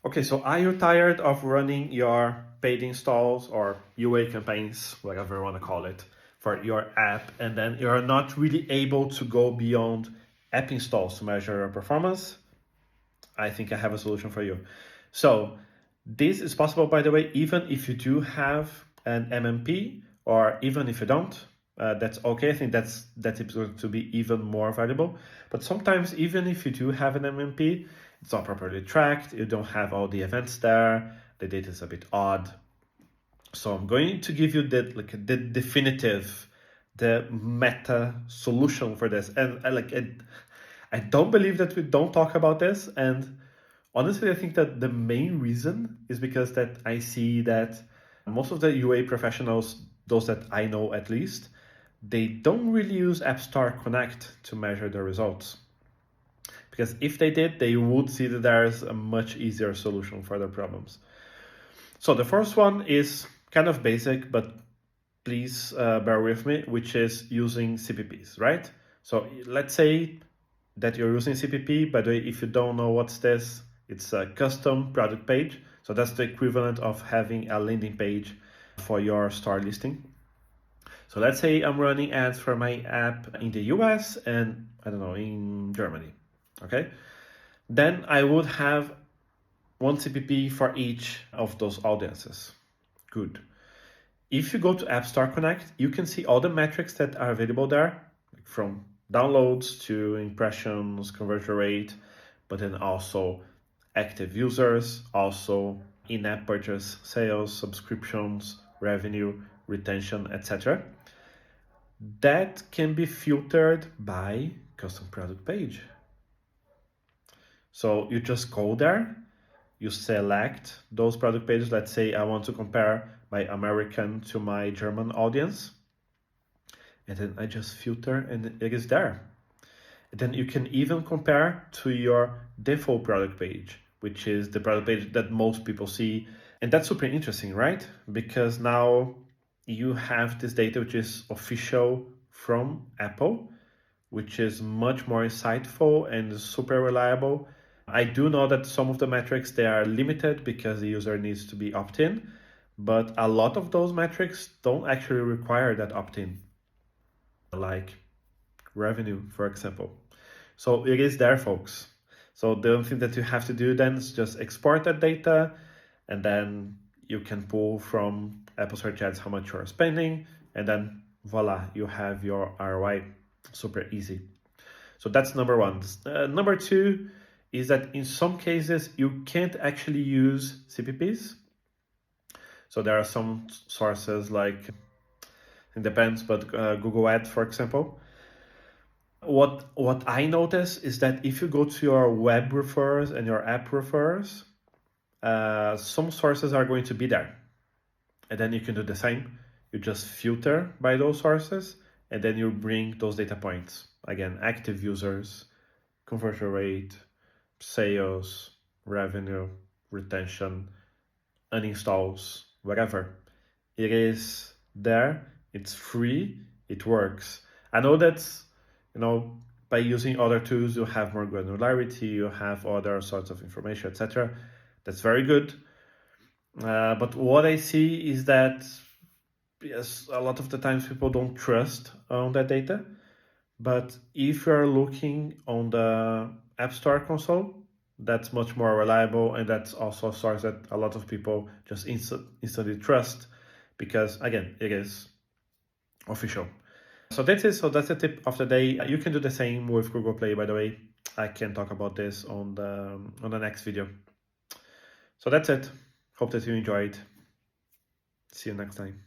Okay, so are you tired of running your paid installs or UA campaigns, whatever you want to call it, for your app, and then you're not really able to go beyond app installs to measure your performance? I think I have a solution for you. So this is possible, by the way, even if you do have an MMP, or even if you don't. That's okay. I think that is going to be even more valuable. But sometimes, even if you do have an MMP, it's not properly tracked. You don't have all the events there. The data is a bit odd. So I'm going to give you the definitive, the meta solution for this. And I don't believe that we don't talk about this. And honestly, I think that the main reason is because that I see that most of the UA professionals, those that I know at least, they don't really use AppStar Connect to measure the results. Because if they did, they would see that there's a much easier solution for their problems. So the first one is kind of basic, but please bear with me, which is using CPPs, right? So let's say that you're using CPP. By the way, if you don't know what's this, it's a custom product page. So that's the equivalent of having a landing page for your store listing. So let's say I'm running ads for my app in the US and I don't know, in Germany. Okay. Then I would have one CPP for each of those audiences. Good. If you go to AppStar Connect, you can see all the metrics that are available there, from downloads to impressions, conversion rate, but then also active users, also in-app purchase, sales, subscriptions, revenue, retention, etc. That can be filtered by custom product page. So you just go there, you select those product pages. Let's say I want to compare my American to my German audience. And then I just filter and it is there. And then you can even compare to your default product page, which is the product page that most people see. And that's super interesting, right? Because now you have this data which is official from Apple, which is much more insightful and super reliable. I do know that some of the metrics, they are limited because the user needs to be opt-in, but a lot of those metrics don't actually require that opt-in, like revenue, for example. So it is there, folks. So the only thing that you have to do then is just export that data, and then you can pull from Apple Search Ads how much you're spending, and then voila, you have your ROI. Super easy. So that's number one. Number two is that in some cases you can't actually use CPPs. So there are some sources like, it depends, but Google Ads, for example. What I notice is that if you go to your web referrals and your app referrals, some sources are going to be there. And then you can do the same. You just filter by those sources, and then you bring those data points. Again, active users, conversion rate, sales, revenue, retention, uninstalls, whatever. It is there, it's free, it works. I know that's, by using other tools, you have more granularity, you have other sorts of information, etc. That's very good. But what I see is that, yes, a lot of the times people don't trust on that data. But if you're looking on the App Store console, that's much more reliable, and that's also a source that a lot of people just instantly trust because, again, it is official. So that's it. So that's the tip of the day. You can do the same with Google Play, by the way. I can talk about this on the next video. So that's it. Hope that you enjoyed. See you next time.